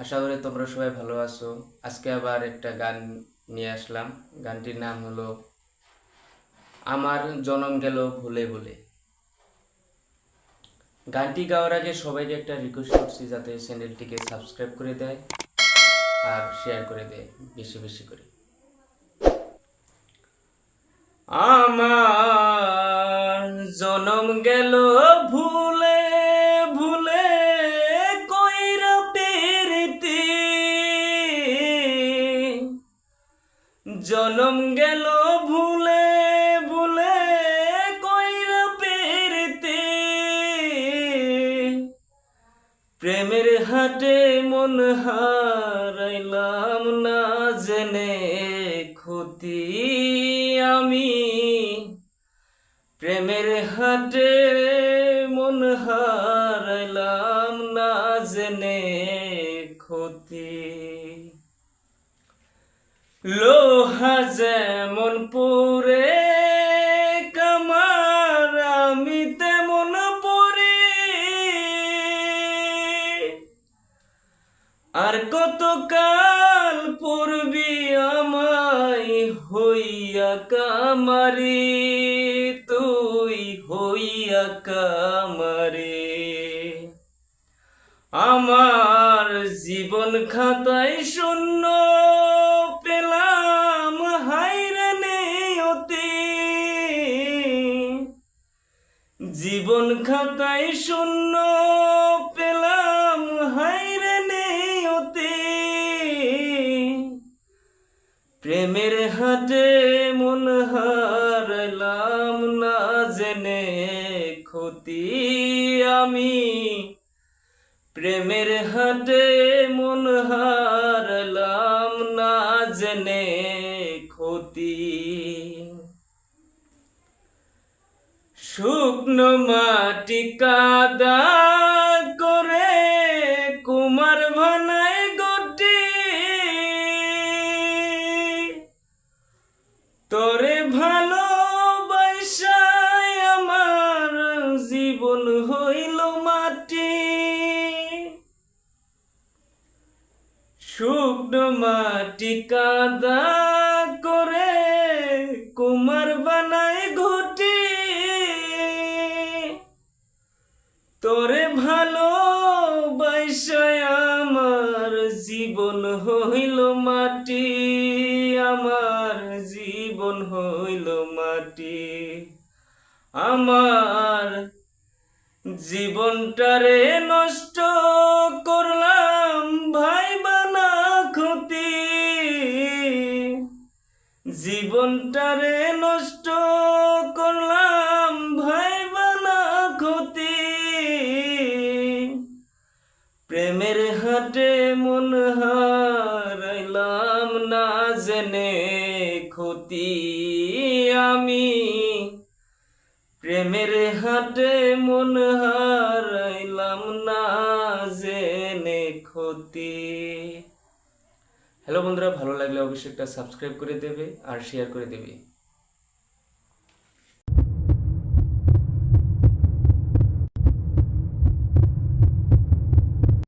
আশা করি তোমরা সবাই ভালো আছো। আজকে আবার একটা গান নিয়ে আসলাম। গানটির নাম হলো আমার জনম গেল ভুলে ভুলে। গানটি গাওয়ার আগে সবাইকে একটা রিকোয়েস্ট করছি যাতে চ্যানেলটিকে সাবস্ক্রাইব করে দেয় আর শেয়ার করে দেয় বেশি বেশি করে। আমার জনম গেল ভুলে ভুলে কইরা পেরিতে, জনম গেল ভুলে ভুলে কইরা পেরিতে, প্রেমের হাটে মন হারাইলাম না জেনে ক্ষতি আমি, প্রেমের হাটে মন হারাইলাম না জেনে ক্ষতি। লোহা যেমন পুরে কামার আমি তেমন পড়ি, আর কতকাল পড়বি আমায় হইয়া কামারি, তুই হইয়া কামারি। আমার জীবন খাতায় শূন্য পেলাম হাইরে নিয়তি, জীবন খাতায় শূন্য পেলাম হাইরে নিয়তি, প্রেমের হাটে মন হারাইলাম না জেনে ক্ষতি আমি, প্রেমের হাটে মন হারাইলাম না জেনে ক্ষতি। শুকনো মাটি কাদা করে কুমার বানায় গটি, তোরে ভালোবাসায় আমার জীবন হইল মাটি। শুকনো মাটি কাদা করে কুমার বানায় ঘটি, তোরে ভালোবাসায় আমার জীবন হইল মাটি, আমার জীবন হইল মাটি। আমার জীবনটারে নষ্ট করলাম ভাইবা না ক্ষতি, জীবনটারে নষ্ট করলাম ভাইবা না ক্ষতি, প্রেমের হাটে মন হারাইলাম না জেনে ক্ষতি আমি, প্রেমের হাটে মন হারাইলাম না জেনে ক্ষতি। হ্যালো বন্ধুরা, ভালো লাগলে অবশ্যই একটা সাবস্ক্রাইব করে দেবে আর শেয়ার করে দেবে।